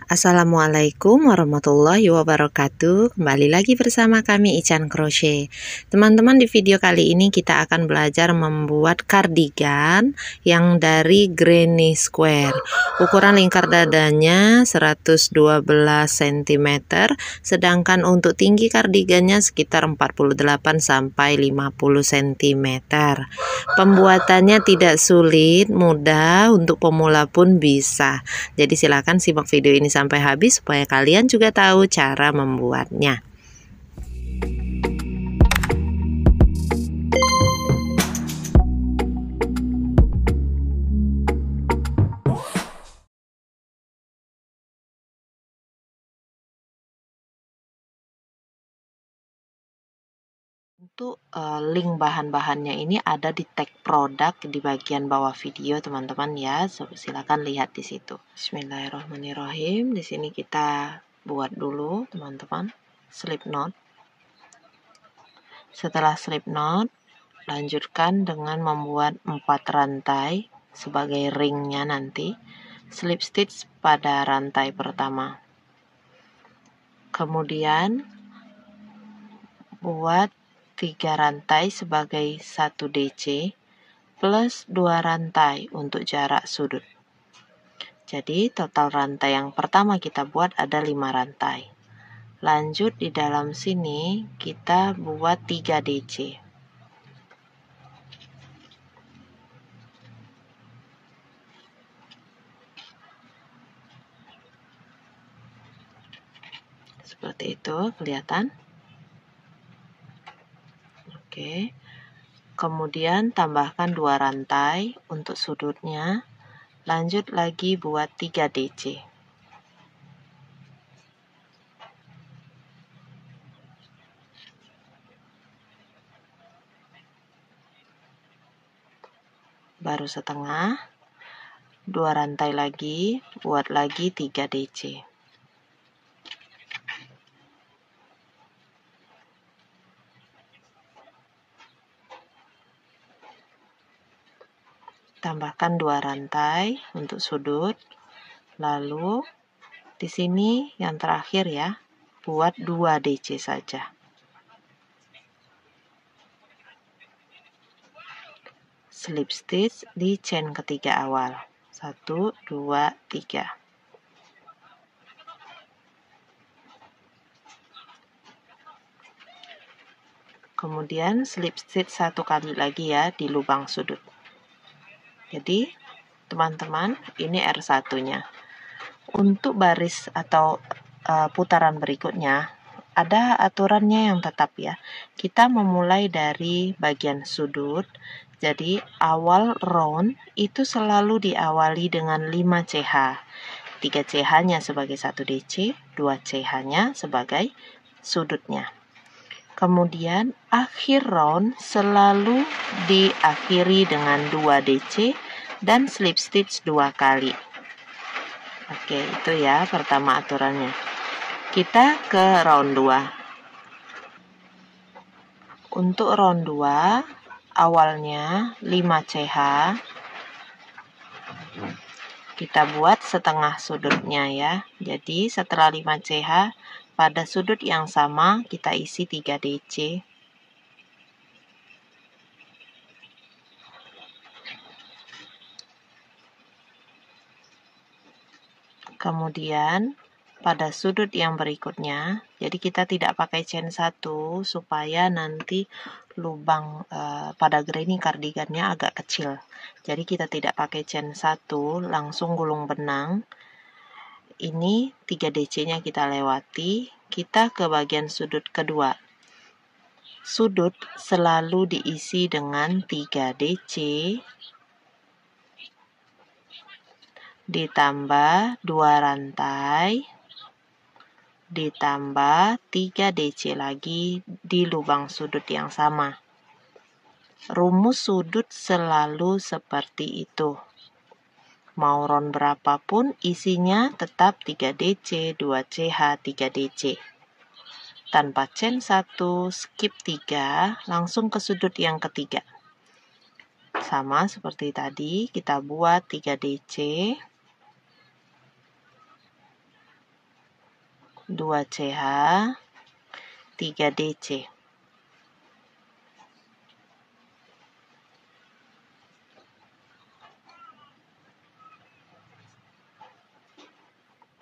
Assalamualaikum warahmatullahi wabarakatuh. Kembali lagi bersama kami Ican Crochet. Teman-teman, di video kali ini kita akan belajar membuat kardigan yang dari Granny Square. Ukuran lingkar dadanya 112 cm, sedangkan untuk tinggi kardigannya sekitar 48 sampai 50 cm. Pembuatannya tidak sulit, mudah, untuk pemula pun bisa. Jadi silakan simak video ini sampai habis supaya kalian juga tahu cara membuatnya. Untuk link bahan-bahannya ini ada di tag produk di bagian bawah video teman-teman ya. Silakan lihat di situ. Bismillahirrahmanirrahim. Di sini kita buat dulu teman-teman slip knot. Setelah slip knot, lanjutkan dengan membuat 4 rantai sebagai ringnya nanti. Slip stitch pada rantai pertama. Kemudian buat 3 rantai sebagai 1 DC plus 2 rantai untuk jarak sudut. Jadi total rantai yang pertama kita buat ada 5 rantai. Lanjut di dalam sini kita buat 3 DC. Seperti itu, kelihatan? Oke. Kemudian tambahkan 2 rantai untuk sudutnya. Lanjut lagi buat 3 DC. Baru setengah. 2 rantai lagi, buat lagi 3 DC. Tambahkan 2 rantai untuk sudut. Lalu di sini yang terakhir ya, buat 2 DC saja. Slip stitch di chain ketiga awal. 1, 2, 3. Kemudian slip stitch 1 kali lagi ya di lubang sudut. Jadi teman-teman, ini R1-nya. Untuk baris atau putaran berikutnya ada aturannya yang tetap ya. Kita memulai dari bagian sudut. Jadi awal round itu selalu diawali dengan 5 CH. 3 CH-nya sebagai 1 DC, 2 CH-nya sebagai sudutnya. Kemudian akhir round selalu diakhiri dengan 2 DC dan slip stitch 2 kali. Oke, itu ya pertama aturannya. Kita ke round 2. Untuk round 2, awalnya 5 CH. Kita buat setengah sudutnya ya. Jadi setelah 5 CH, pada sudut yang sama kita isi 3 DC. Kemudian pada sudut yang berikutnya, jadi kita tidak pakai chain 1 supaya nanti lubang pada granny kardigannya agak kecil. Jadi kita tidak pakai chain 1, langsung gulung benang. Ini 3 DC-nya kita lewati, kita ke bagian sudut kedua. Sudut selalu diisi dengan 3 DC ditambah 2 rantai ditambah 3 DC lagi di lubang sudut yang sama. Rumus sudut selalu seperti itu. Mau round berapapun isinya tetap 3 DC, 2 CH, 3 DC. Tanpa chain 1, skip 3, langsung ke sudut yang ketiga. Sama seperti tadi, kita buat 3 DC. 2CH, 3DC.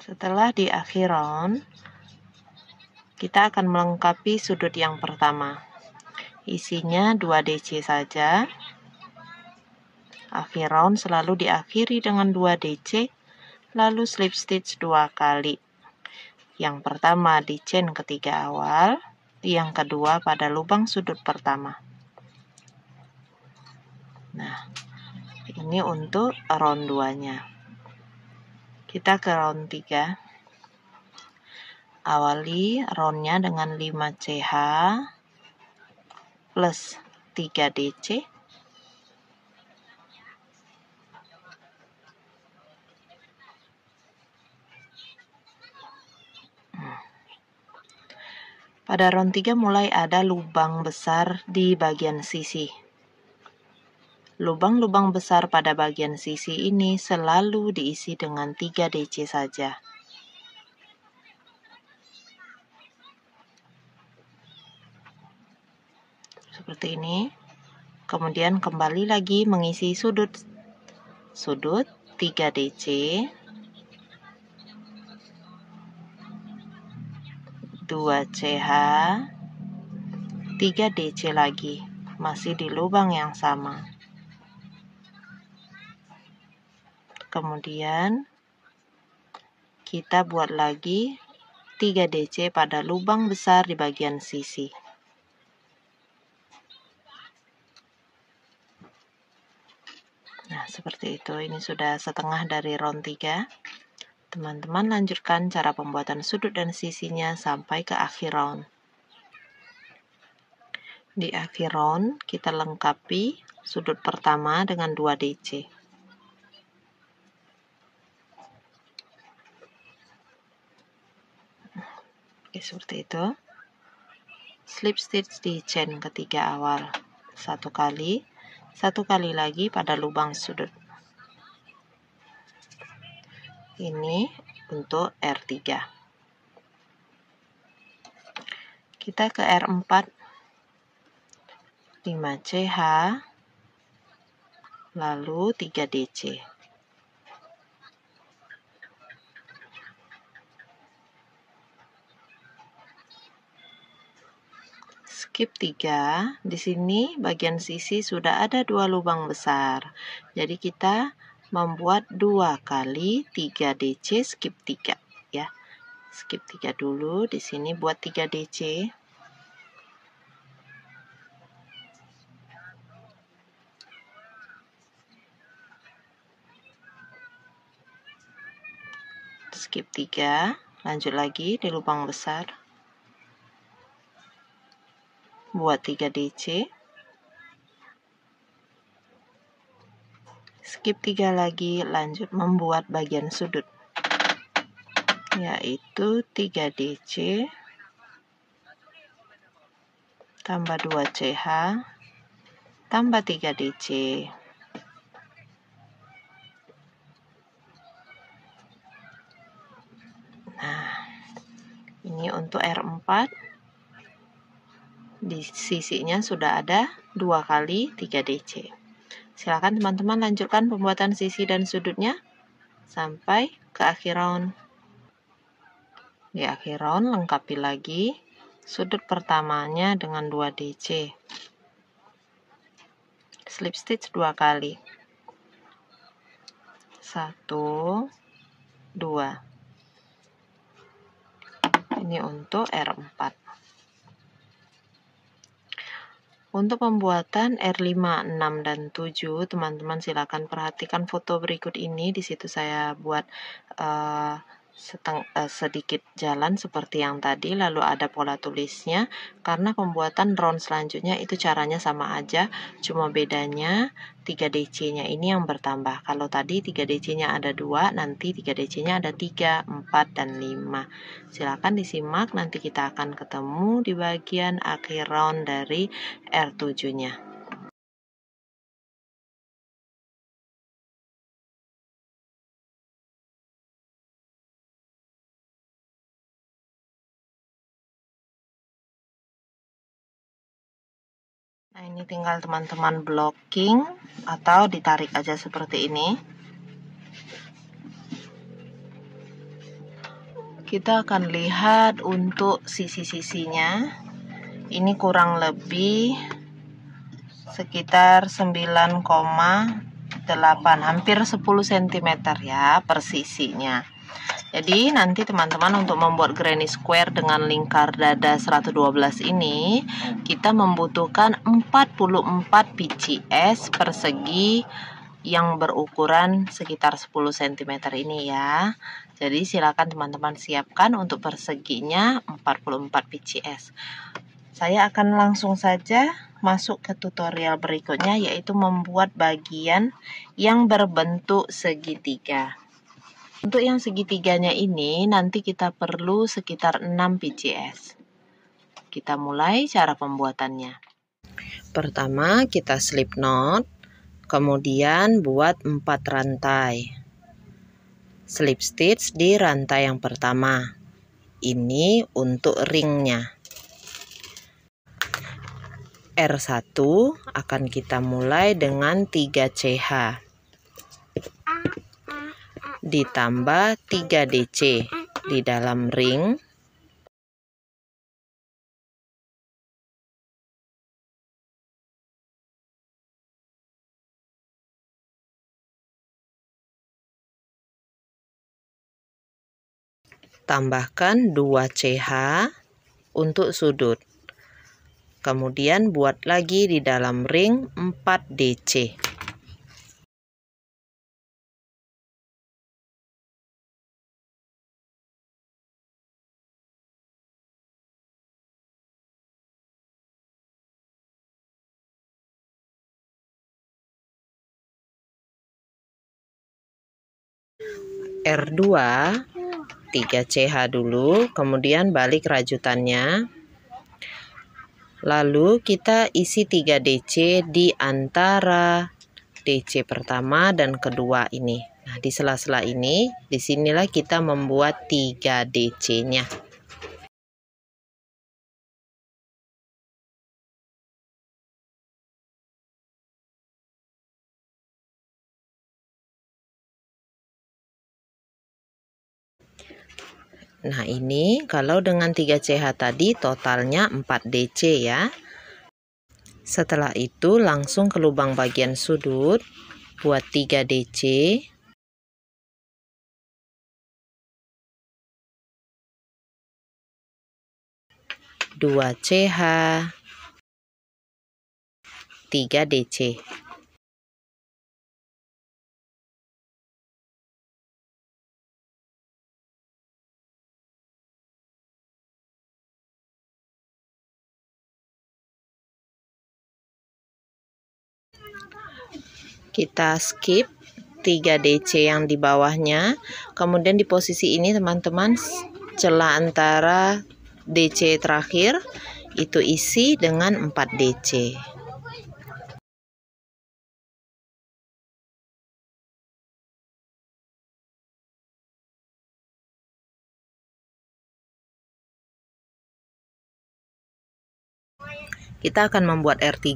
Setelah di akhiron, kita akan melengkapi sudut yang pertama. Isinya 2DC saja. Akhiron selalu diakhiri dengan 2DC, lalu slip stitch 2 kali. Yang pertama di chain ketiga awal, yang kedua pada lubang sudut pertama. Nah, ini untuk round 2-nya. Kita ke round 3. Awali roundnya dengan 5CH plus 3DC. Pada round 3 mulai ada lubang besar di bagian sisi. Lubang-lubang besar pada bagian sisi ini selalu diisi dengan 3DC saja. Seperti ini. Kemudian kembali lagi mengisi sudut 3DC, 2CH, 3DC lagi, masih di lubang yang sama. Kemudian kita buat lagi 3DC pada lubang besar di bagian sisi. Nah, seperti itu. Ini sudah setengah dari round 3. Teman-teman lanjutkan cara pembuatan sudut dan sisinya sampai ke akhir round. Di akhir round, kita lengkapi sudut pertama dengan 2DC. Oke, seperti itu. Slip stitch di chain ketiga awal. 1 kali. 1 kali lagi pada lubang sudut. Ini untuk R3. Kita ke R4. 5CH, lalu 3DC. Skip 3, di sini bagian sisi sudah ada 2 lubang besar. Jadi kita membuat 2 kali 3DC skip 3 ya. Skip 3 dulu, di sini buat 3DC. Skip 3, lanjut lagi di lubang besar. Buat 3DC. Skip 3 lagi, lanjut membuat bagian sudut, yaitu 3DC tambah 2CH tambah 3DC. Nah, ini untuk R4. Di sisinya sudah ada 2 kali 3DC. Silakan teman-teman lanjutkan pembuatan sisi dan sudutnya sampai ke akhir round. Di akhir round lengkapi lagi sudut pertamanya dengan 2DC. Slip stitch 2 kali. 1, 2. Ini untuk R4. Untuk pembuatan R5, 6, dan 7, teman-teman silakan perhatikan foto berikut ini. Di situ saya buat sedikit jalan seperti yang tadi, lalu ada pola tulisnya. Karena pembuatan round selanjutnya itu caranya sama aja, cuma bedanya 3DC-nya ini yang bertambah. Kalau tadi 3DC-nya ada 2, nanti 3DC-nya ada 3, 4, dan 5. Silakan disimak, nanti kita akan ketemu di bagian akhir round dari R7-nya. Nah, ini tinggal teman-teman blocking atau ditarik aja seperti ini. Kita akan lihat untuk sisi-sisinya. Ini kurang lebih sekitar 9,8, hampir 10 cm ya per sisinya. Jadi nanti teman-teman untuk membuat granny square dengan lingkar dada 112 ini, kita membutuhkan 44 biji es persegi yang berukuran sekitar 10 cm ini ya. Jadi silakan teman-teman siapkan untuk perseginya 44 biji es. Saya akan langsung saja masuk ke tutorial berikutnya, yaitu membuat bagian yang berbentuk segitiga. Untuk yang segitiganya ini nanti kita perlu sekitar 6 biji es. Kita mulai cara pembuatannya. Pertama kita slip knot, kemudian buat 4 rantai. Slip stitch di rantai yang pertama. Ini untuk ringnya. R1 akan kita mulai dengan 3 CH ditambah 3 DC di dalam ring, tambahkan 2 CH untuk sudut, kemudian buat lagi di dalam ring 4 DC. R2 3 CH dulu, kemudian balik rajutannya. Lalu kita isi 3 DC di antara DC pertama dan kedua ini. Nah, di sela-sela ini, disinilah kita membuat 3 DC-nya. Nah, ini kalau dengan 3 CH tadi totalnya 4 DC ya. Setelah itu langsung ke lubang bagian sudut, buat 3 DC. Dua CH, 3 DC. Kita skip 3 DC yang di bawahnya, kemudian di posisi ini teman-teman celah antara DC terakhir itu isi dengan 4 DC. Kita akan membuat R3,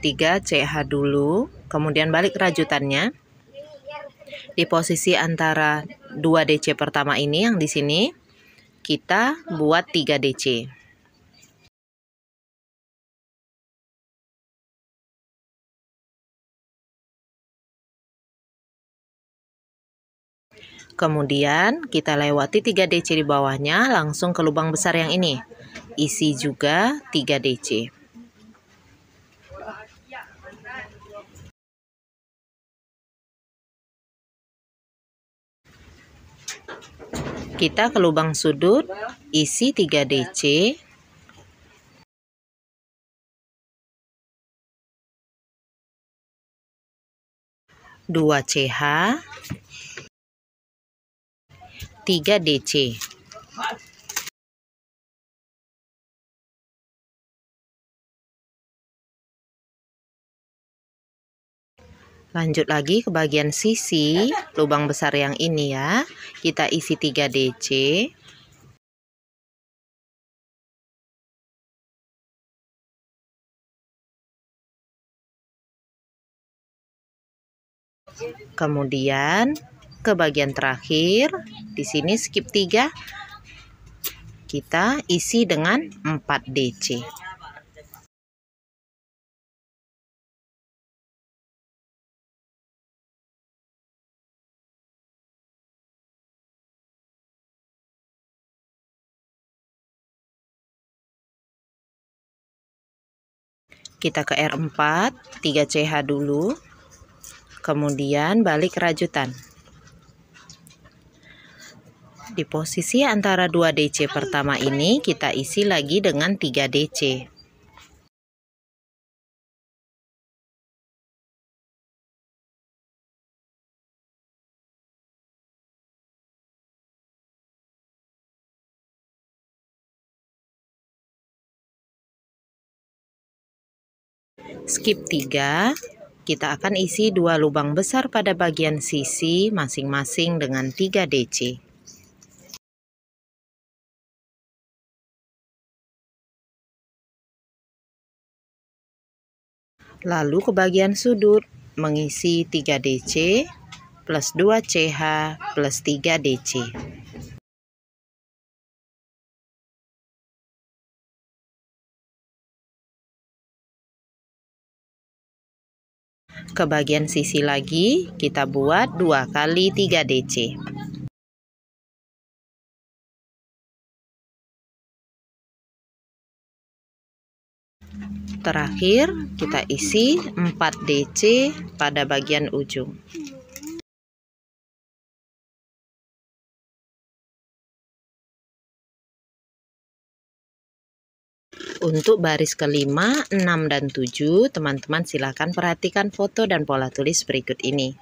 3 CH dulu, kemudian balik rajutannya. Di posisi antara 2 DC pertama ini yang di sini, kita buat 3 DC. Kemudian kita lewati 3 DC di bawahnya, langsung ke lubang besar yang ini. Isi juga 3 DC. Kita ke lubang sudut, isi 3 DC. Dua CH, 3 DC. Lanjut lagi ke bagian sisi lubang besar yang ini ya. Kita isi 3 DC. Kemudian ke bagian terakhir, di sini skip 3, kita isi dengan 4 DC. Kita ke R4, 3CH dulu, kemudian balik rajutan. Di posisi antara 2 DC pertama ini kita isi lagi dengan 3 DC. Skip 3, kita akan isi 2 lubang besar pada bagian sisi masing-masing dengan 3 DC. Lalu ke bagian sudut, mengisi 3 DC plus 2 CH plus 3 DC. Ke bagian sisi lagi, kita buat 2 kali 3 DC. Terakhir, kita isi 4 DC pada bagian ujung. Untuk baris kelima, 6 dan 7, teman-teman silakan perhatikan foto dan pola tulis berikut ini.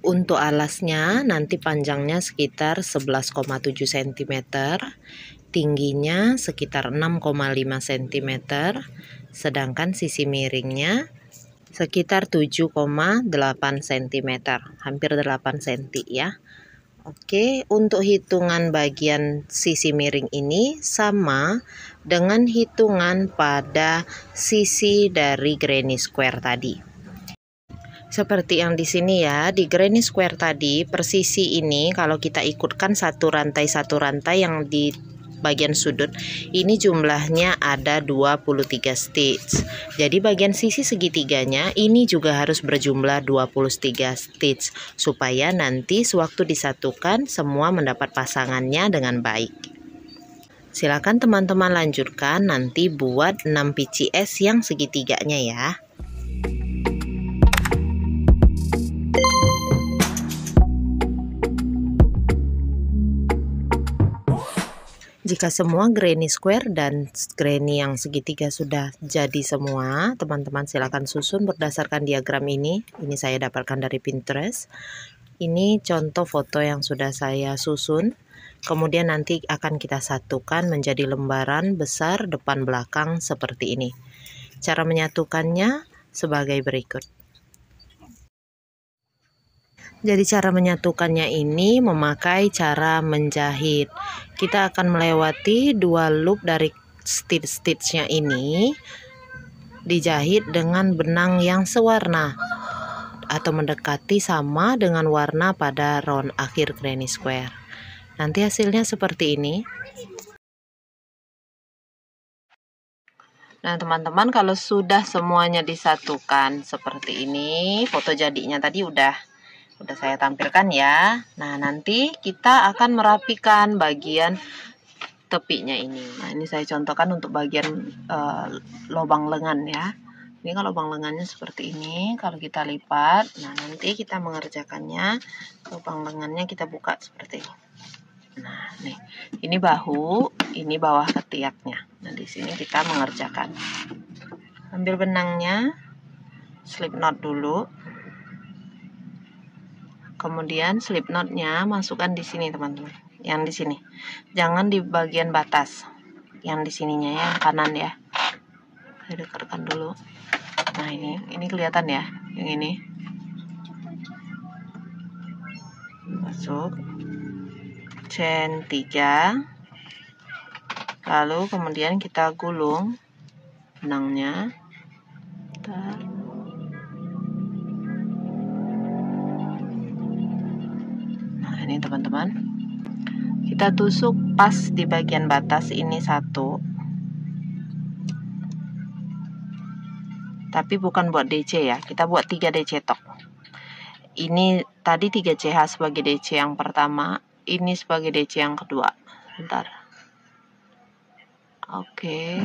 Untuk alasnya, nanti panjangnya sekitar 11,7 cm, tingginya sekitar 6,5 cm, sedangkan sisi miringnya sekitar 7,8 cm, hampir 8 cm ya. Oke, untuk hitungan bagian sisi miring ini sama dengan hitungan pada sisi dari granny square tadi. Seperti yang di sini ya, di granny square tadi, per sisi ini kalau kita ikutkan satu rantai yang di bagian sudut, ini jumlahnya ada 23 stitch. Jadi bagian sisi segitiganya ini juga harus berjumlah 23 stitch supaya nanti sewaktu disatukan semua mendapat pasangannya dengan baik. Silakan teman-teman lanjutkan nanti buat 6 PCS yang segitiganya ya. Jika semua granny square dan granny yang segitiga sudah jadi semua, teman-teman silakan susun berdasarkan diagram ini. Ini saya dapatkan dari Pinterest. Ini contoh foto yang sudah saya susun. Kemudian nanti akan kita satukan menjadi lembaran besar depan belakang seperti ini. Cara menyatukannya sebagai berikut. Jadi cara menyatukannya ini memakai cara menjahit. Kita akan melewati 2 loop dari stitch-stitchnya ini, dijahit dengan benang yang sewarna atau mendekati sama dengan warna pada round akhir granny square. Nanti hasilnya seperti ini. Nah teman-teman, kalau sudah semuanya disatukan seperti ini, foto jadinya tadi udah saya tampilkan ya. Nah nanti kita akan merapikan bagian tepinya ini. Nah ini saya contohkan untuk bagian lubang lengan ya. Ini kalau lubang lengannya seperti ini, kalau kita lipat, nah nanti kita mengerjakannya, lubang lengannya kita buka seperti ini. Nah nih, ini bahu, ini bawah ketiaknya. Nah di sini kita mengerjakan. Ambil benangnya, slip knot dulu. Kemudian slip knotnya masukkan di sini teman-teman, yang di sini. Jangan di bagian batas, yang di sininya ya, yang kanan ya. Saya dekatkan dulu. Nah ini kelihatan ya, yang ini. masuk chain 3, lalu kemudian kita gulung benangnya. Nah, ini teman-teman, kita tusuk pas di bagian batas ini 1, tapi bukan buat DC ya, kita buat 3 DC tok. Ini tadi 3 CH sebagai DC yang pertama, ini sebagai DC yang kedua. Bentar. Oke,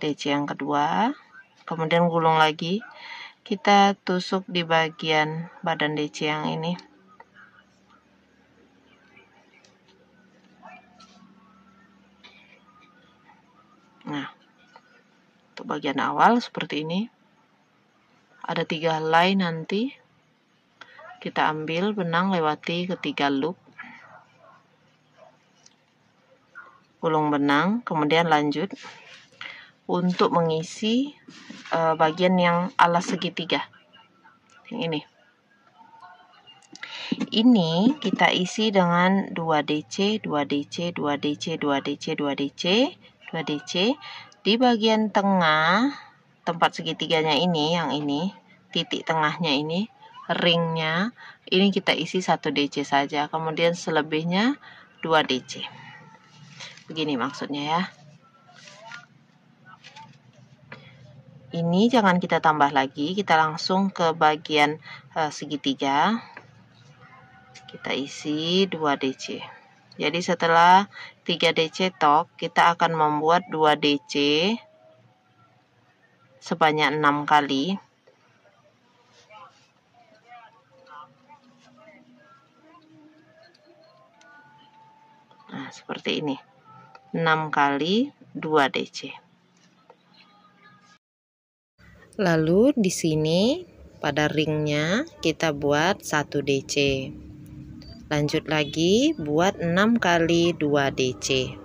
DC yang kedua, kemudian gulung lagi, kita tusuk di bagian badan DC yang ini. Nah, untuk bagian awal seperti ini, ada 3 helai nanti. Kita ambil benang, lewati ke 3 loop, gulung benang, kemudian lanjut untuk mengisi bagian yang alas segitiga yang ini. Ini kita isi dengan 2 DC, 2 DC, 2 DC, 2 DC, 2 DC, 2 DC. Di bagian tengah tempat segitiganya ini, yang ini, titik tengahnya ini, ringnya, ini kita isi 1 DC saja, kemudian selebihnya 2 DC. Begini maksudnya ya. Ini jangan kita tambah lagi, kita langsung ke bagian segitiga. Kita isi 2 DC. Jadi setelah 3 DC tok, kita akan membuat 2 DC sebanyak 6 kali. Nah, seperti ini. 6 kali 2 DC. Lalu di sini pada ringnya kita buat 1 DC. Lanjut lagi buat 6 kali 2 DC.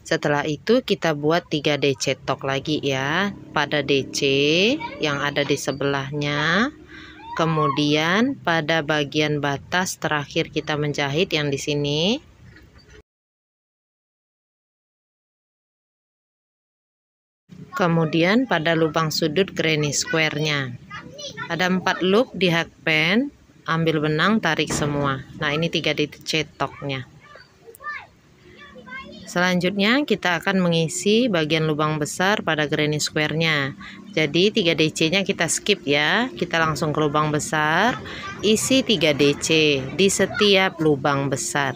Setelah itu kita buat 3 DC tok lagi ya pada DC yang ada di sebelahnya. Kemudian pada bagian batas terakhir kita menjahit yang di sini. Kemudian pada lubang sudut granny square-nya. Ada 4 loop di hakpen, ambil benang, tarik semua. Nah, ini 3 DC toknya. Selanjutnya kita akan mengisi bagian lubang besar pada granny square-nya. Jadi 3 DC-nya kita skip ya. Kita langsung ke lubang besar, isi 3 DC di setiap lubang besar.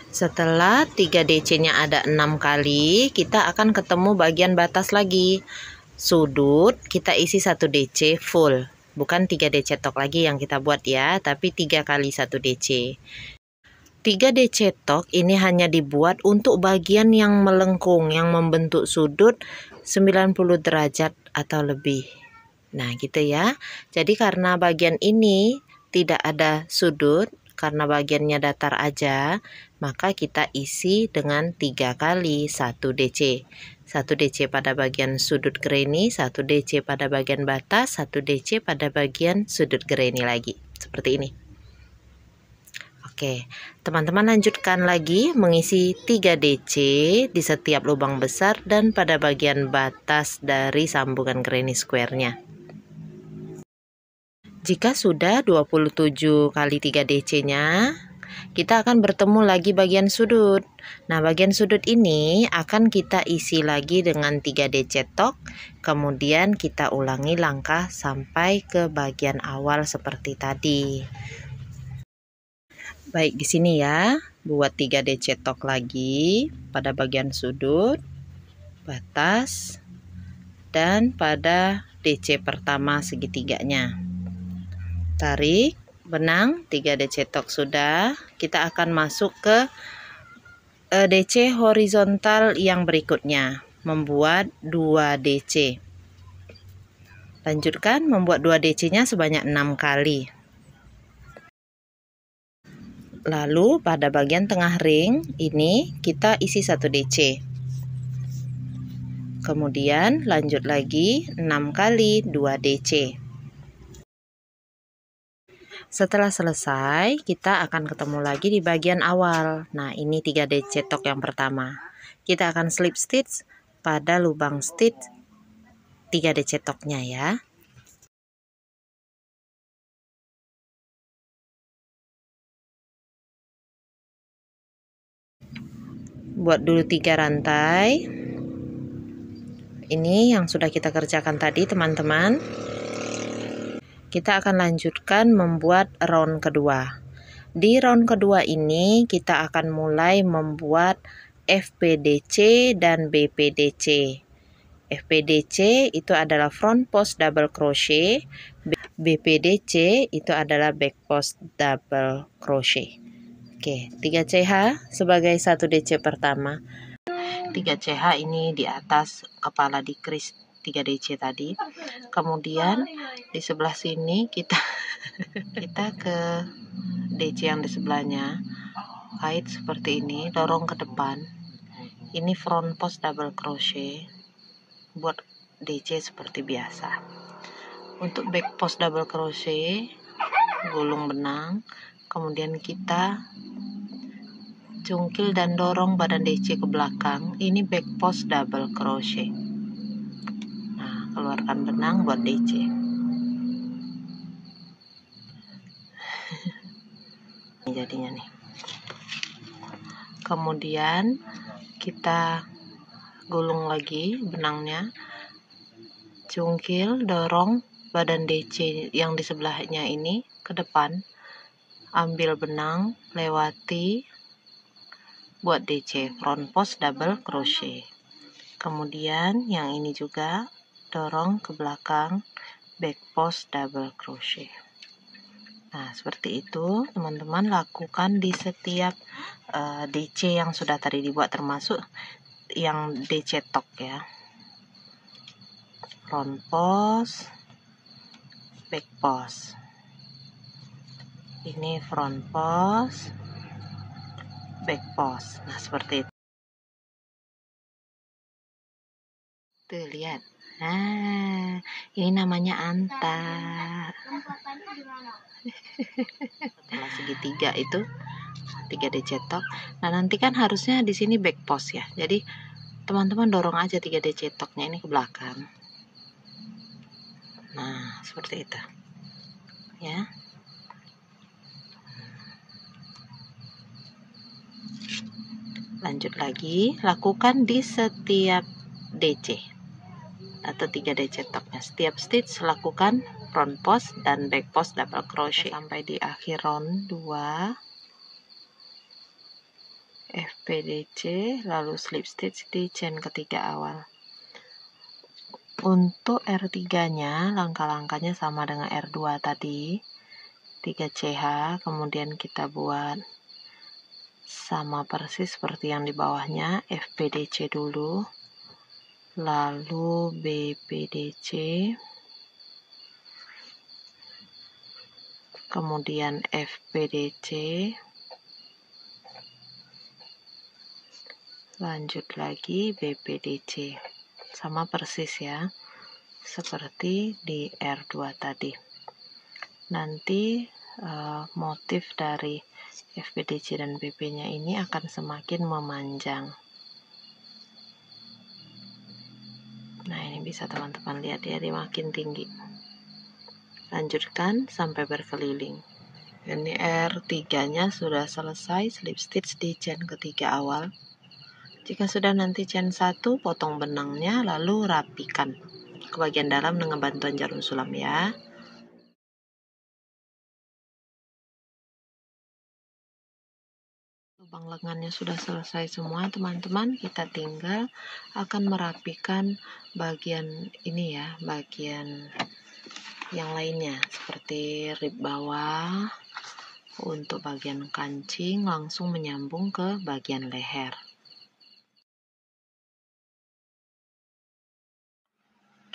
Setelah 3 DC-nya ada 6 kali, kita akan ketemu bagian batas lagi. Sudut kita isi 1 DC full. Bukan 3 DC tok lagi yang kita buat ya, tapi 3 kali 1 DC. 3 DC tok ini hanya dibuat untuk bagian yang melengkung, yang membentuk sudut 90 derajat atau lebih. Nah, gitu ya. Jadi karena bagian ini tidak ada sudut, karena bagiannya datar aja, maka kita isi dengan 3 kali 1 DC. 1 DC pada bagian sudut granny, 1 DC pada bagian batas, 1 DC pada bagian sudut granny lagi. Seperti ini. Oke, teman-teman lanjutkan lagi mengisi 3 DC di setiap lubang besar dan pada bagian batas dari sambungan granny square-nya. Jika sudah 27 kali 3 DC-nya, kita akan bertemu lagi bagian sudut. Nah, bagian sudut ini akan kita isi lagi dengan 3 DC tok. Kemudian kita ulangi langkah sampai ke bagian awal seperti tadi. Baik, di sini ya, buat 3 DC tok lagi pada bagian sudut, batas, dan pada DC pertama segitiganya. Tarik benang, 3 DC tok sudah. Kita akan masuk ke DC horizontal yang berikutnya, membuat 2 DC. Lanjutkan membuat 2 DC-nya sebanyak 6 kali. Lalu pada bagian tengah ring ini kita isi 1 DC. Kemudian lanjut lagi 6 kali 2 DC. Setelah selesai, kita akan ketemu lagi di bagian awal. Nah, ini 3 DC tok yang pertama. Kita akan slip stitch pada lubang stitch 3 DC toknya ya. Buat dulu 3 rantai. Ini yang sudah kita kerjakan tadi, teman-teman. Kita akan lanjutkan membuat round kedua. Di round kedua ini kita akan mulai membuat FPDC dan BPDC. FPDC itu adalah front post double crochet, BPDC itu adalah back post double crochet. Oke, 3 CH sebagai 1 DC pertama. 3 CH ini di atas kepala di kris 3 DC tadi. Kemudian di sebelah sini kita ke DC yang di sebelahnya, kait seperti ini, dorong ke depan. Ini front post double crochet buat DC seperti biasa. Untuk back post double crochet, gulung benang, kemudian kita cungkil dan dorong badan DC ke belakang. Ini back post double crochet. Nah, keluarkan benang buat DC. Ini jadinya nih. Kemudian kita gulung lagi benangnya, cungkil, dorong badan DC yang di sebelahnya ini ke depan, ambil benang, lewati, buat DC front post double crochet. Kemudian yang ini juga dorong ke belakang, back post double crochet. Nah, seperti itu teman-teman lakukan di setiap DC yang sudah tadi dibuat, termasuk yang DC tok ya. Front post, back post. Ini front post, back post. Nah, seperti itu. Tuh, lihat. Nah, ini namanya anta. Setelah segitiga itu 3 DC tok. Nah, nanti kan harusnya di sini back post ya. Jadi, teman-teman dorong aja 3 DC toknya ini ke belakang. Nah, seperti itu. Ya. Lanjut lagi, lakukan di setiap DC atau 3 DC toknya. Setiap stitch lakukan front post dan back post double crochet sampai di akhir round 2. FPDC, lalu slip stitch di chain ketiga awal. Untuk R3-nya, langkah-langkahnya sama dengan R2 tadi. 3 CH, kemudian kita buat sama persis seperti yang di bawahnya, FPDC dulu, lalu BPDC, kemudian FPDC, lanjut lagi BPDC. Sama persis ya, seperti di R2 tadi. Nanti motif dari FPDC dan BP-nya ini akan semakin memanjang. Nah, ini bisa teman-teman lihat ya, dia makin tinggi. Lanjutkan sampai berkeliling. Ini R3-nya sudah selesai slip stitch di chain ketiga awal. Jika sudah nanti chain 1, potong benangnya lalu rapikan ke bagian dalam dengan bantuan jarum sulam ya. Lubang lengannya sudah selesai semua teman-teman, kita tinggal akan merapikan bagian ini ya, bagian yang lainnya seperti rib bawah. Untuk bagian kancing langsung menyambung ke bagian leher.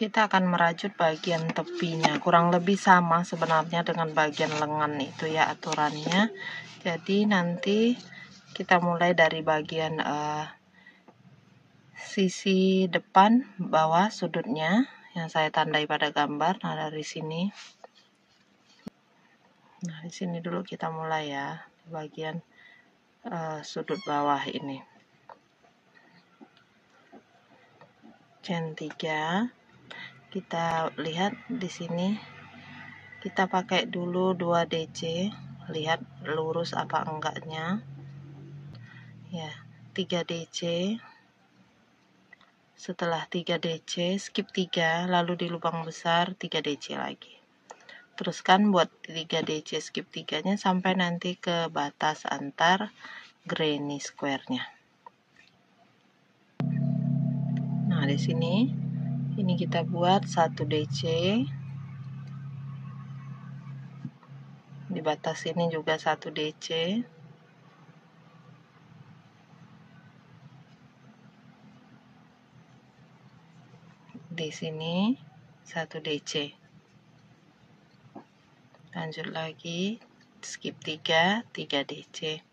Kita akan merajut bagian tepinya, kurang lebih sama sebenarnya dengan bagian lengan itu ya aturannya. Jadi nanti kita mulai dari bagian sisi depan bawah sudutnya yang saya tandai pada gambar. Nah, dari sini. Nah, di sini dulu kita mulai ya, di bagian sudut bawah ini. Chain 3. Kita lihat di sini. Kita pakai dulu 2 DC. Lihat lurus apa enggaknya. Ya, 3 DC. Setelah 3 DC, skip 3, lalu di lubang besar 3 DC lagi. Teruskan buat 3 DC skip 3-nya sampai nanti ke batas antar granny square-nya. Nah, di sini ini kita buat 1 DC. Di batas ini juga 1 DC. Di sini 1 DC. Lanjut lagi, skip 3, 3 DC.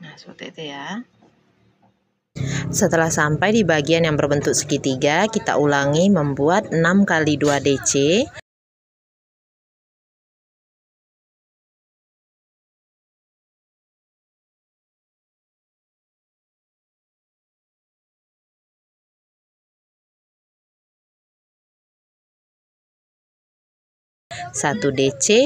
Nah, seperti itu ya. Setelah sampai di bagian yang berbentuk segitiga, kita ulangi membuat 6 kali 2 DC. Satu DC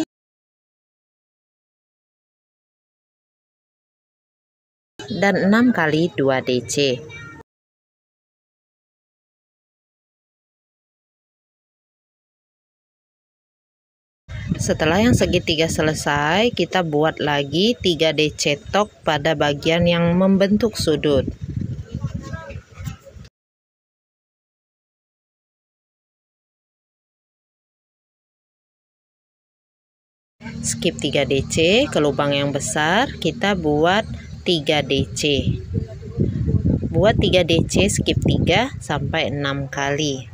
dan 6 kali 2 DC. Setelah yang segitiga selesai, kita buat lagi 3 DC tok pada bagian yang membentuk sudut. Skip 3 DC, ke lubang yang besar kita buat 3 DC. Buat 3 DC, skip 3 sampai 6 kali.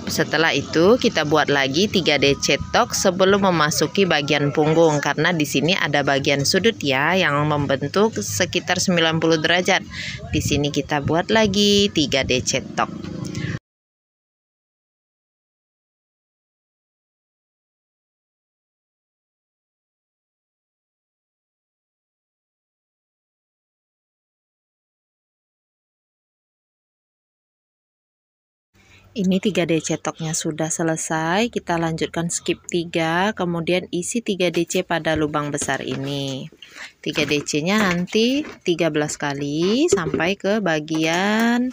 Setelah itu kita buat lagi 3 DC tok sebelum memasuki bagian punggung, karena di sini ada bagian sudut ya yang membentuk sekitar 90 derajat. Di sini kita buat lagi 3 DC tok. Ini 3 DC toknya sudah selesai, kita lanjutkan skip 3, kemudian isi 3 DC pada lubang besar ini. 3 DC-nya nanti 13 kali sampai ke bagian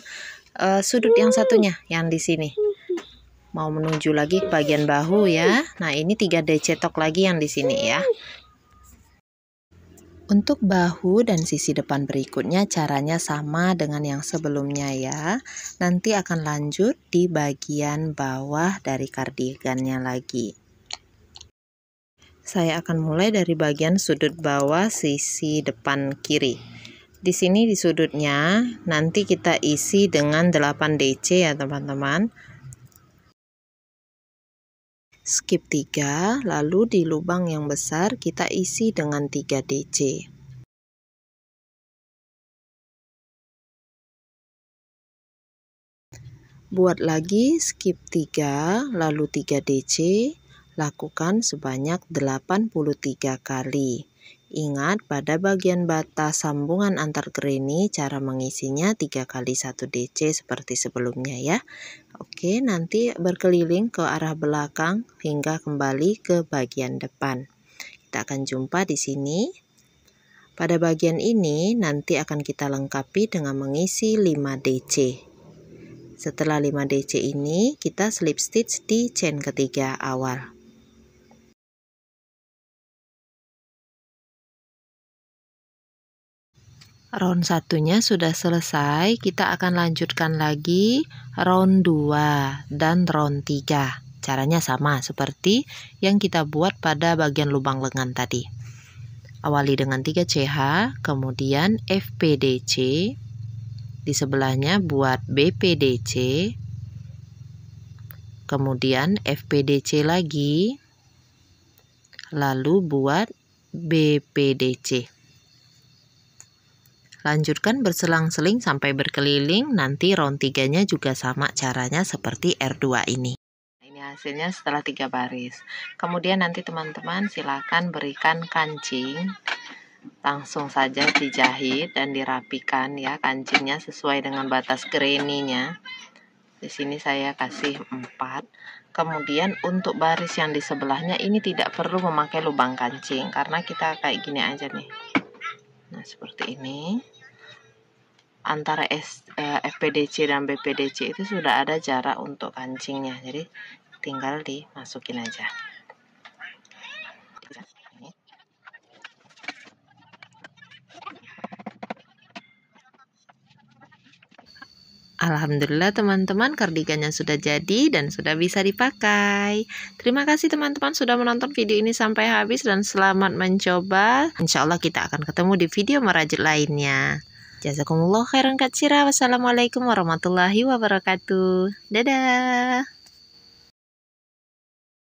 sudut yang satunya, yang di sini. Mau menuju lagi ke bagian bahu ya. Nah, ini 3 DC tok lagi yang di sini ya. Untuk bahu dan sisi depan berikutnya caranya sama dengan yang sebelumnya ya. Nanti akan lanjut di bagian bawah dari kardigannya lagi. Saya akan mulai dari bagian sudut bawah sisi depan kiri. Di sini di sudutnya nanti kita isi dengan 8 DC ya teman-teman. Skip 3, lalu di lubang yang besar kita isi dengan 3 DC. Buat lagi skip 3, lalu 3 DC, lakukan sebanyak 83 kali. Ingat pada bagian batas sambungan antar granny cara mengisinya 3 kali 1 DC seperti sebelumnya ya. Oke, nanti berkeliling ke arah belakang hingga kembali ke bagian depan. Kita akan jumpa di sini. Pada bagian ini nanti akan kita lengkapi dengan mengisi 5 DC. Setelah 5 DC ini kita slip stitch di chain ketiga awal. Round satunya sudah selesai, kita akan lanjutkan lagi round 2 dan round 3. Caranya sama seperti yang kita buat pada bagian lubang lengan tadi. Awali dengan 3 CH, kemudian FPDC, di sebelahnya buat BPDC, kemudian FPDC lagi, lalu buat BPDC. Lanjutkan berselang-seling sampai berkeliling, nanti round 3-nya juga sama caranya seperti R2 ini. Hasilnya setelah 3 baris. Kemudian nanti teman-teman silakan berikan kancing, langsung saja dijahit dan dirapikan ya kancingnya sesuai dengan batas granny-nya. Di sini saya kasih 4. Kemudian untuk baris yang di sebelahnya ini tidak perlu memakai lubang kancing karena kita kayak gini aja nih. Nah, seperti ini. Antara FPDC dan BPDC itu sudah ada jarak untuk kancingnya. Jadi tinggal dimasukin aja. Alhamdulillah teman-teman, kardigannya sudah jadi dan sudah bisa dipakai. Terima kasih teman-teman sudah menonton video ini sampai habis dan selamat mencoba. Insya Allah kita akan ketemu di video merajut lainnya. Jazakumullah khairan katsira. Wassalamualaikum warahmatullahi wabarakatuh. Dadah.